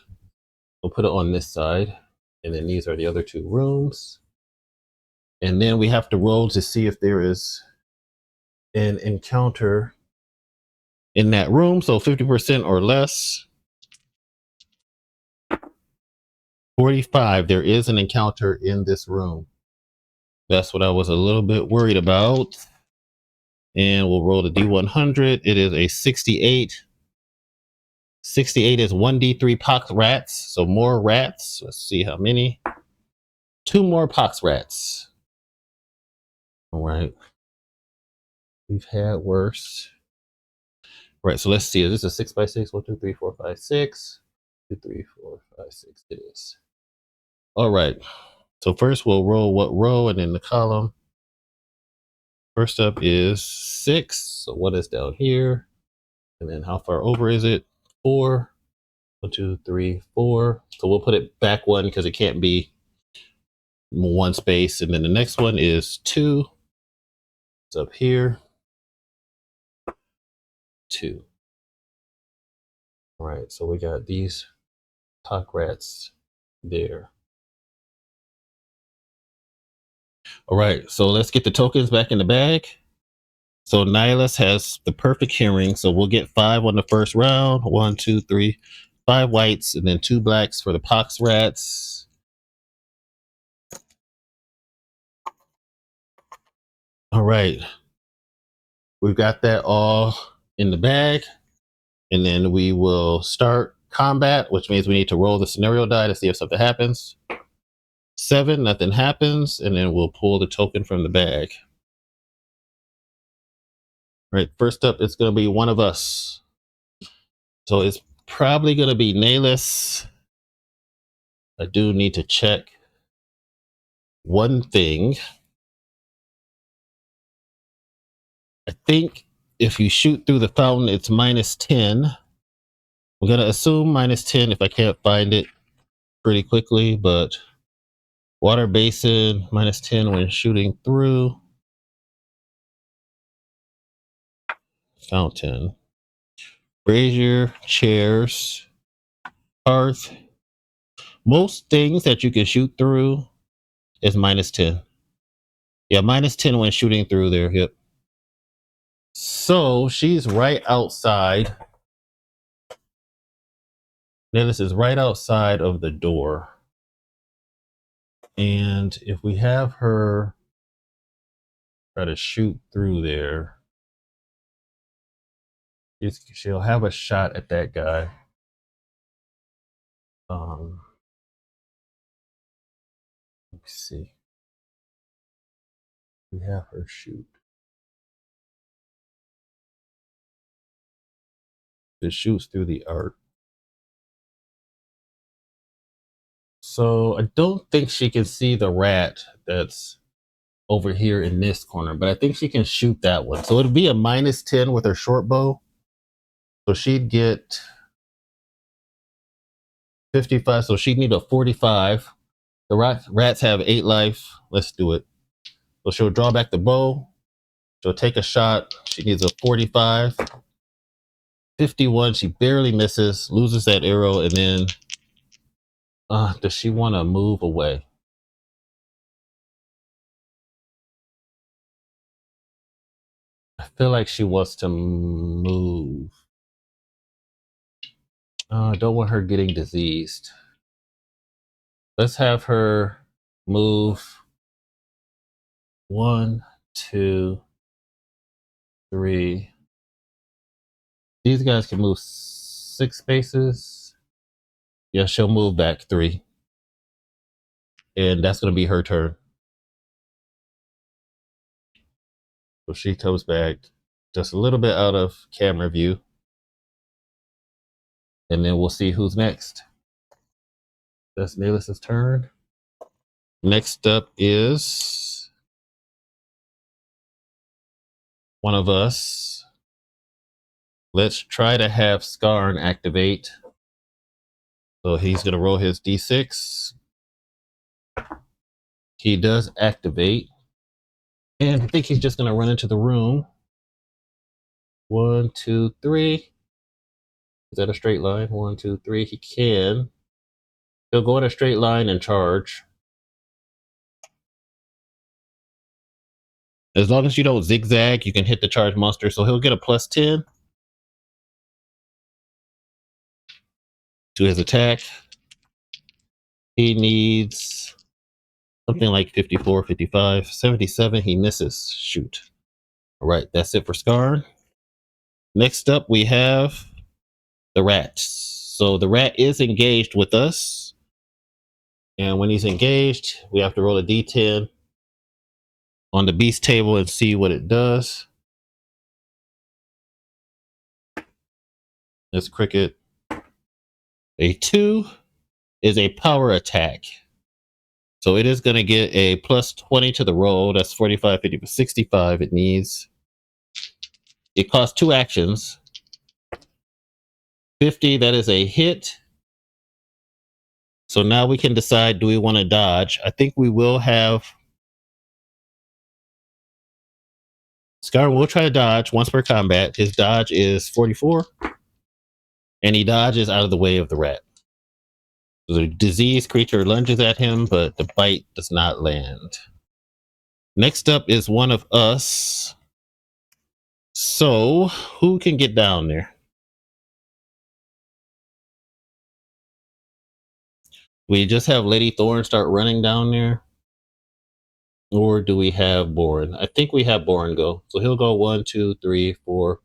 We'll put it on this side. And then these are the other two rooms. And then we have to roll to see if there is an encounter in that room. So 50% or less. 45, there is an encounter in this room. That's what I was a little bit worried about. And we'll roll the D100. It is a 68. 68 is 1d3 pox rats. So more rats. Let's see how many. 2 more pox rats. All right. We've had worse. Right, so let's see. Is this a 6x6? 1, 2, 3, 4, 5, 6. 2, 3, 4, 5, 6. It is. All right. So first we'll roll what row and then the column. First up is 6. So what is down here? And then how far over is it? 4. 1, 2, 3, 4. So we'll put it back 1 because it can't be 1 space. And then the next one is 2. It's up here. 2. All right. So we got these cock rats there. All right. So let's get the tokens back in the bag. So Nihilus has the perfect hearing. So we'll get 5 on the first round. 1, 2, 3, 5 whites, and then 2 blacks for the pox rats. All right. We've got that all in the bag. And then we will start combat, which means we need to roll the scenario die to see if something happens. 7, nothing happens. And then we'll pull the token from the bag. All right. First up, it's going to be one of us. So it's probably going to be Nihilus. I do need to check one thing. I think if you shoot through the fountain, it's -10. I'm going to assume -10 if I can't find it pretty quickly, but water basin, -10 when shooting through. Fountain. Brazier, chairs, hearth. Most things that you can shoot through is -10. Yeah, -10 when shooting through there. Yep. So she's right outside. Nihilus is right outside of the door. And if we have her try to shoot through there, she'll have a shot at that guy. Let me see. We have her shoot. It shoots through the art. So I don't think she can see the rat that's over here in this corner, but I think she can shoot that one. So it'd be a -10 with her short bow. So she'd get 55. So she'd need a 45. The rats have 8 life. Let's do it. So she'll draw back the bow. She'll take a shot. She needs a 45. 51. She barely misses, loses that arrow, and then does she want to move away? I feel like she wants to move. I don't want her getting diseased. Let's have her move 1, 2, 3. These guys can move 6 spaces. Yeah, she'll move back 3. And that's going to be her turn. So she comes back just a little bit out of camera view. And then we'll see who's next. That's Nihilus's turn. Next up is one of us. Let's try to have Skarn activate. So he's going to roll his d6. He does activate. And I think he's just going to run into the room. 1, 2, 3. Is that a straight line? 1, 2, 3. He can. He'll go in a straight line and charge. As long as you don't zigzag, you can hit the charge monster. So he'll get a +10 to his attack. He needs something like 54, 55, 77. He misses. Shoot. All right, that's it for Scar. Next up, we have the rat. So the rat is engaged with us. And when he's engaged, we have to roll a d10 on the beast table and see what it does. This cricket. A 2 is a power attack. So it is going to get a +20 to the roll. That's 45, 50, 65 it needs. It costs 2 actions. 50, that is a hit. So now we can decide, do we want to dodge? I think we will have... Scar will try to dodge once per combat. His dodge is 44. And he dodges out of the way of the rat. The diseased creature lunges at him, but the bite does not land. Next up is one of us. So, who can get down there? We just have Lady Thorn start running down there? Or do we have Boren? I think we have Boren go. So he'll go 1, 2, 3, 4,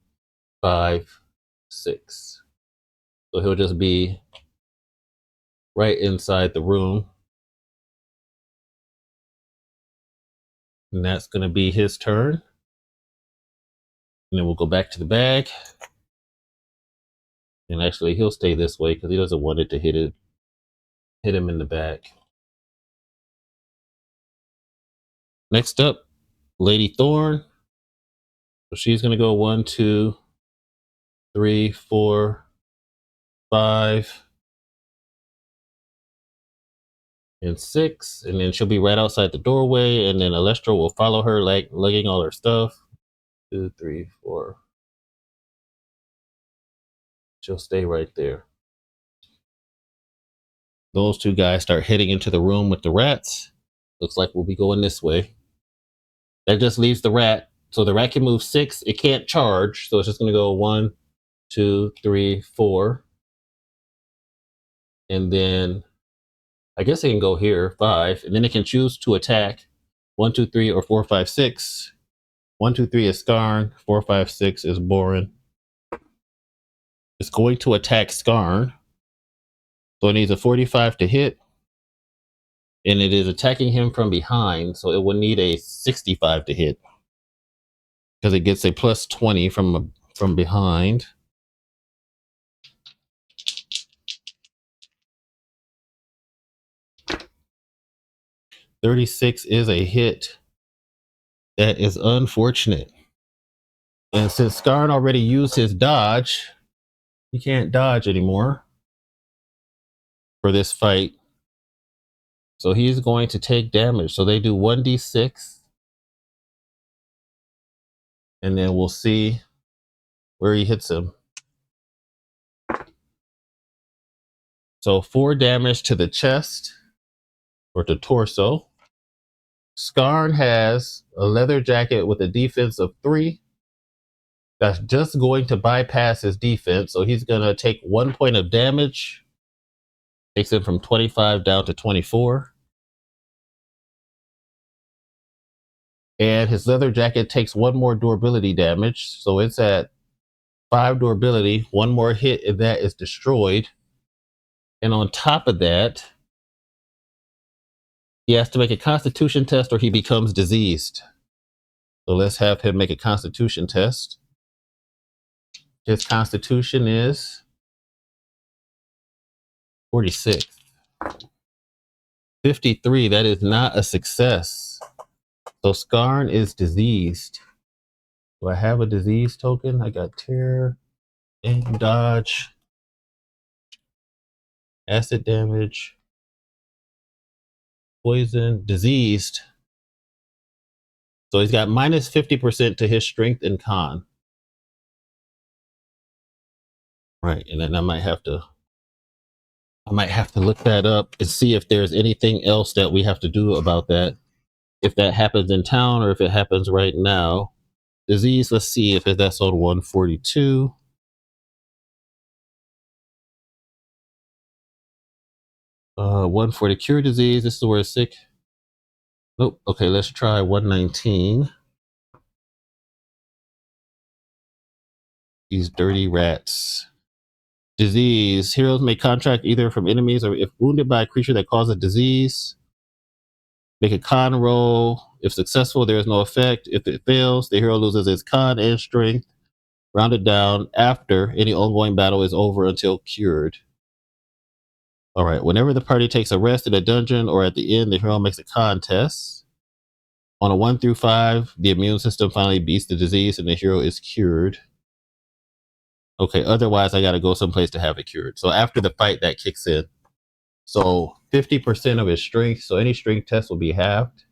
5, 6. So he'll just be right inside the room. And that's going to be his turn. And then we'll go back to the bag. And actually, he'll stay this way because he doesn't want it to hit him in the back. Next up, Lady Thorn. So she's going to go 1, 2, 3, 4, 5, and 6. And then she'll be right outside the doorway. And then Alestra will follow her, like lugging all her stuff. 2, 3, 4. She'll stay right there. Those two guys start heading into the room with the rats. Looks like we'll be going this way. That just leaves the rat. So the rat can move 6. It can't charge. So it's just going to go 1, 2, 3, 4. And then I guess it can go here, 5. And then it can choose to attack 1, 2, 3, or 4, 5, 6. 1, 2, 3 is Skarn. 4, 5, 6 is Boren. It's going to attack Skarn. So it needs a 45 to hit. And it is attacking him from behind. So it will need a 65 to hit. Because it gets a +20 from behind. $36 is a hit. That is unfortunate. And since Skarn already used his dodge, he can't dodge anymore for this fight. So he's going to take damage. So they do 1d6. And then we'll see where he hits him. So 4 damage to the chest or to torso. Skarn has a leather jacket with a defense of 3. That's just going to bypass his defense. So he's going to take 1 point of damage. Takes him from 25 down to 24. And his leather jacket takes 1 more durability damage. So it's at 5 durability. 1 more hit and that is destroyed. And on top of that, he has to make a constitution test or he becomes diseased. So let's have him make a constitution test. His constitution is 46. 53, that is not a success. So Skarn is diseased. Do I have a disease token? I got tear, and dodge, acid damage, poison, diseased. So he's got minus 50% to his strength and con. Right, and then I might have to I might have to look that up and see if there's anything else that we have to do about that. If that happens in town or if it happens right now. Disease, let's see if that's on 142. 140 cure disease. This is where it's sick. Nope. Okay, let's try 119. These dirty rats. Disease. Heroes may contract either from enemies or if wounded by a creature that causes disease. Make a con roll. If successful, there is no effect. If it fails, the hero loses its con and strength, rounded down after any ongoing battle is over until cured. All right. Whenever the party takes a rest in a dungeon or at the end, the hero makes a con test. On a 1 through 5, the immune system finally beats the disease and the hero is cured. Okay, otherwise, I got to go someplace to have it cured. So after the fight, that kicks in. So 50% of his strength. So any strength test will be halved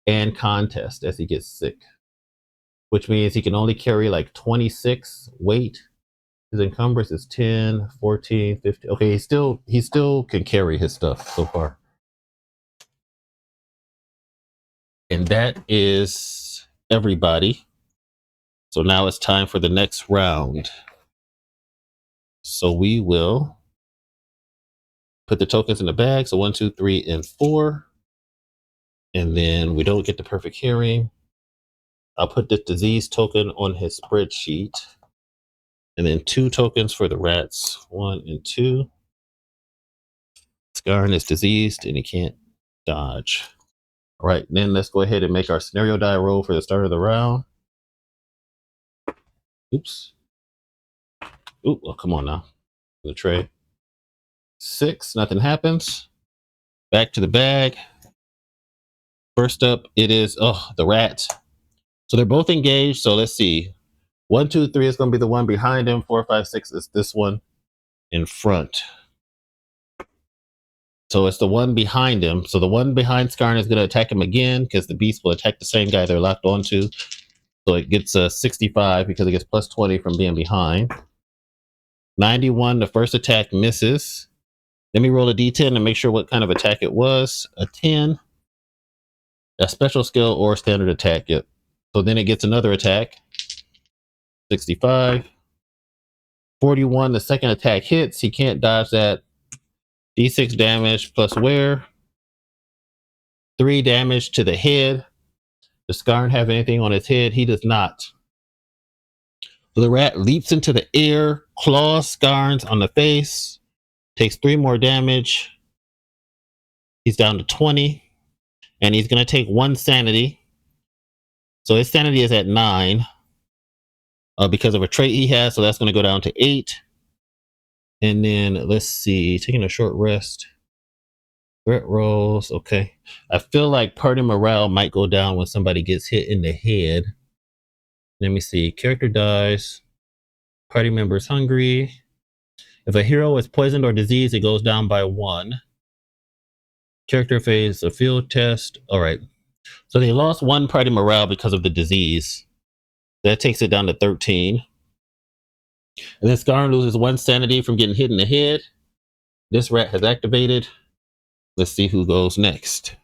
and contest as he gets sick, which means he can only carry like 26 weight. His encumbrance is 10, 14, 15. Okay, he still can carry his stuff so far. And that is everybody. So now it's time for the next round. So we will put the tokens in the bag. So 1, 2, 3, and 4. And then we don't get the perfect hearing. I'll put this disease token on his spreadsheet. And then 2 tokens for the rats. 1 and 2. Scarn is diseased and he can't dodge. All right, then let's go ahead and make our scenario die roll for the start of the round. Oops. Oop, oh, come on now. The tray. 6, nothing happens. Back to the bag. First up, it is, the rat. So they're both engaged. So let's see. 1, 2, 3 is going to be the one behind him. 4, 5, 6 is this one in front. So it's the one behind him. So the one behind Skarn is going to attack him again because the beast will attack the same guy they're locked onto. So it gets 65 because it gets plus 20 from being behind. 91, the first attack misses. Let me roll a d10 and make sure what kind of attack it was. A 10, a special skill or standard attack. Yep. So then it gets another attack. 65. 41, the second attack hits. He can't dodge that. D6 damage plus wear. 3 damage to the head. Does Skarn have anything on his head? He does not. So the rat leaps into the air, claws Skarns on the face, takes 3 more damage. He's down to 20. And he's going to take 1 sanity. So his sanity is at 9 because of a trait he has. So that's going to go down to 8. And then let's see, taking a short rest. Threat rolls. Okay. I feel like party morale might go down when somebody gets hit in the head. Let me see. Character dies. Party members hungry. If a hero is poisoned or diseased, it goes down by 1. Character phase a field test. All right. So they lost 1 party morale because of the disease. That takes it down to 13. And then Skarn loses 1 sanity from getting hit in the head. This rat has activated. Let's see who goes next.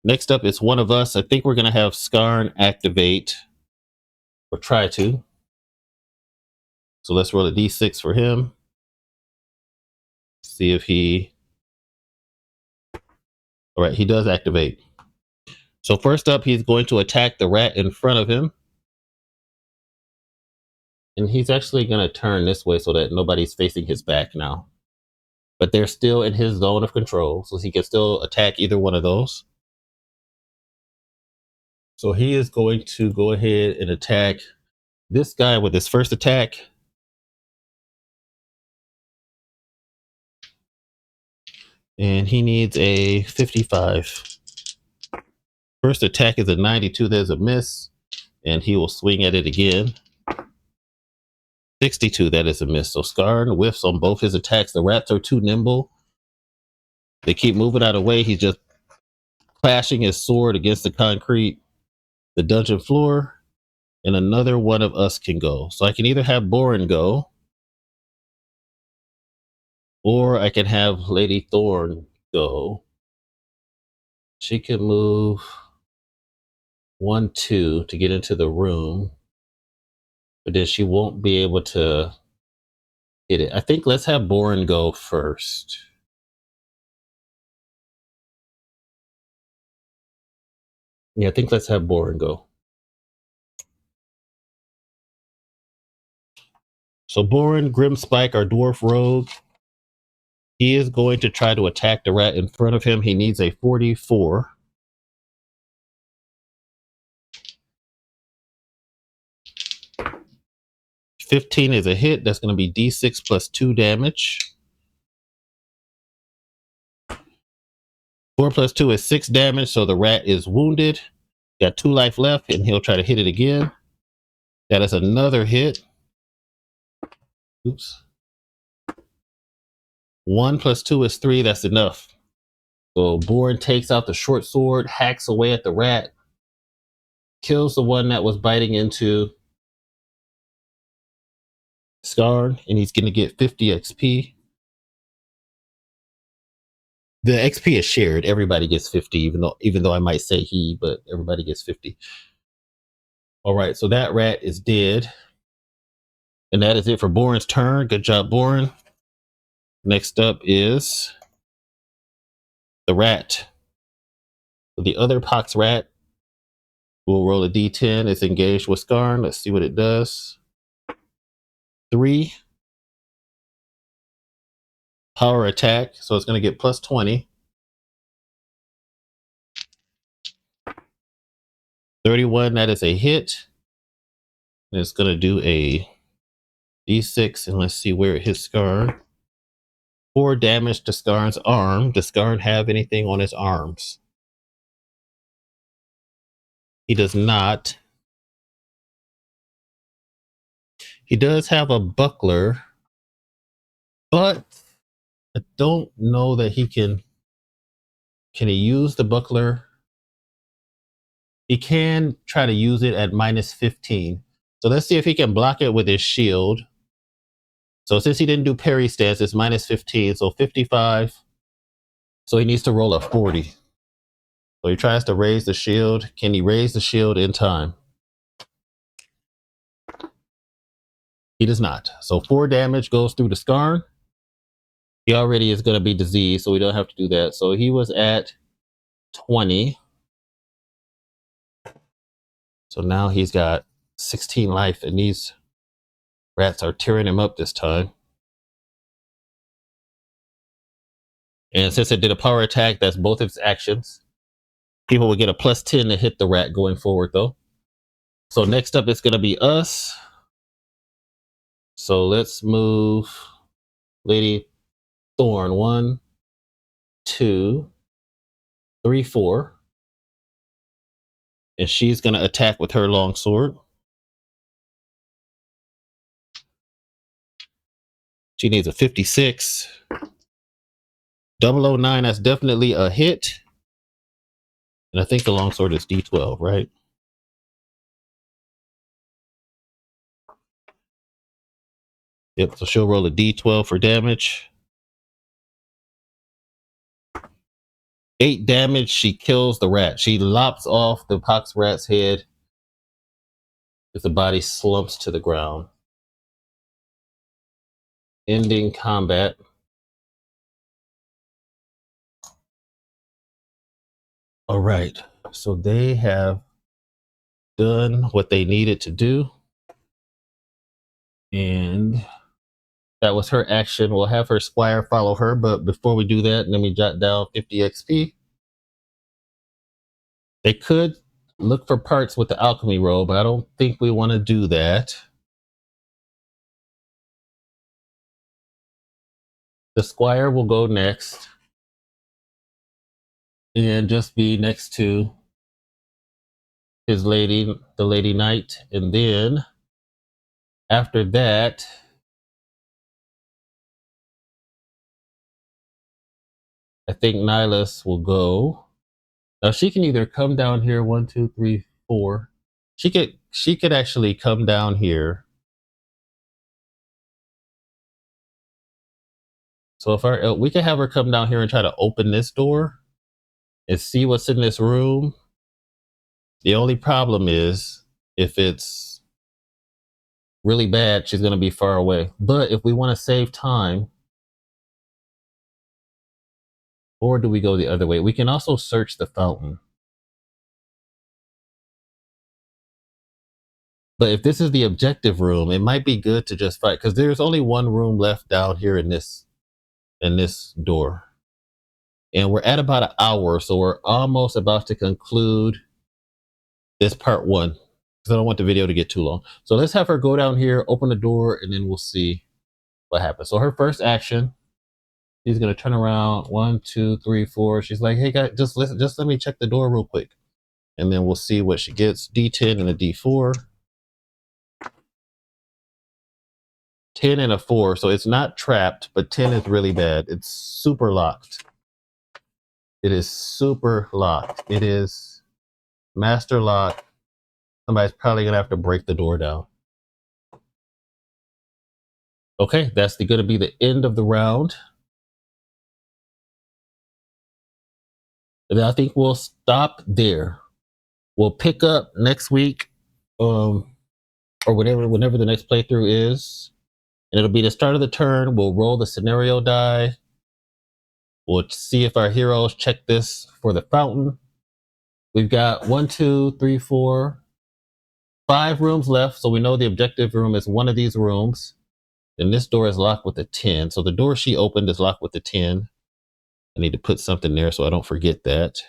Next up is one of us. I think we're going to have Skarn activate, or try to. So let's roll a d6 for him. See if he... All right, he does activate. So first up, he's going to attack the rat in front of him. And he's actually going to turn this way so that nobody's facing his back now. But they're still in his zone of control, so he can still attack either one of those. So he is going to go ahead and attack this guy with his first attack. And he needs a 55. First attack is a 92. There's a miss. And he will swing at it again. 62. That is a miss. So Skarn whiffs on both his attacks. The rats are too nimble. They keep moving out of the way. He's just clashing his sword against the concrete, the dungeon floor. And another one of us can go. So I can either have Boren go. Or I can have Lady Thorn go. She can move 1, 2 to get into the room, but then she won't be able to hit it. I think let's have Boren go first. Yeah, I think let's have Boren go. So Boren, Grimspike, our dwarf rogue, he is going to try to attack the rat in front of him. He needs a 44. 15 is a hit. That's going to be D6 plus 2 damage. 4 plus 2 is 6 damage, so the rat is wounded. Got 2 life left, and he'll try to hit it again. That is another hit. Oops. 1 plus 2 is 3. That's enough. So Boren takes out the short sword, hacks away at the rat, kills the one that was biting into Skarn, and he's going to get 50 XP. The XP is shared. Everybody gets 50, even though I might say he, but everybody gets 50. All right, so that rat is dead. And that is it for Boren's turn. Good job, Boren. Next up is the rat. So the other pox rat will roll a d10. It's engaged with Skarn. Let's see what it does. 3. Power attack. So it's going to get plus 20. 31, that is a hit. And it's going to do a d6. And let's see where it hits Skarn. 4 damage to Skarn's arm. Does Skarn have anything on his arms? He does not. He does have a buckler, but I don't know that he can. Can he use the buckler? He can try to use it at minus 15. So let's see if he can block it with his shield. So since he didn't do parry stance, it's minus 15. So 55. So he needs to roll a 40. So he tries to raise the shield. Can he raise the shield in time? He does not. So 4 damage goes through the Skarn. He already is going to be diseased, so we don't have to do that. So he was at 20. So now he's got 16 life, and these rats are tearing him up this time. And since it did a power attack, that's both of its actions. People will get a plus 10 to hit the rat going forward, though. So next up, it's going to be us. So let's move Lady Thorn. 1, 2, 3, 4. And she's going to attack with her long sword. She needs a 56. 009, that's definitely a hit. And I think the longsword is D12, right? Yep, so she'll roll a D12 for damage. 8 damage, she kills the rat. She lops off the pox rat's head as the body slumps to the ground. Ending combat. All right, so they have done what they needed to do. And that was her action. We'll have her squire follow her, but before we do that, let me jot down 50 XP. They could look for parts with the alchemy roll, but I don't think we want to do that. The squire will go next and just be next to his lady, the lady knight. And then after that, I think Nihilus will go. Now she can either come down here, 1, 2, 3, 4. She could actually come down here So if we can have her come down here and try to open this door and see what's in this room. The only problem is if it's really bad, she's going to be far away. But if we want to save time, or do we go the other way? We can also search the fountain. But if this is the objective room, it might be good to just fight because there's only one room left down here in this door. And we're at about an hour, so we're almost about to conclude this part 1 because I don't want the video to get too long. So let's have her go down here, open the door, and then we'll see what happens. So her first action, she's gonna turn around. 1, 2, 3, 4. She's like, "Hey guys, just listen. Just let me check the door real quick," and then we'll see what she gets. D10 and a D4. 10 and a 4, so it's not trapped, but 10 is really bad. It's super locked. It is super locked. It is master lock. Somebody's probably gonna have to break the door down. Okay, that's gonna be the end of the round. And I think we'll stop there. We'll pick up next week, or whenever the next playthrough is. And it'll be the start of the turn. We'll roll the scenario die. We'll see if our heroes check this for the fountain. We've got 1, 2, 3, 4, 5 rooms left. So we know the objective room is one of these rooms. And this door is locked with a 10. So the door she opened is locked with a 10. I need to put something there so I don't forget that.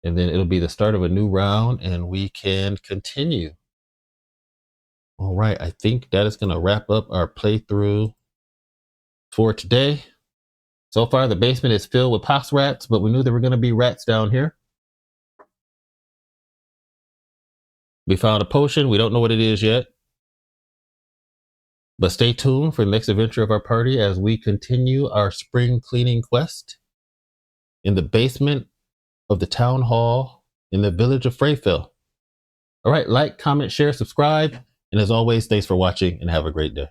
And then it'll be the start of a new round and we can continue. All right, I think that is going to wrap up our playthrough for today. So far, the basement is filled with pox rats, but we knew there were going to be rats down here. We found a potion. We don't know what it is yet. But stay tuned for the next adventure of our party as we continue our spring cleaning quest in the basement of the town hall in the village of Freyfell. All right, like, comment, share, subscribe. And as always, thanks for watching and have a great day.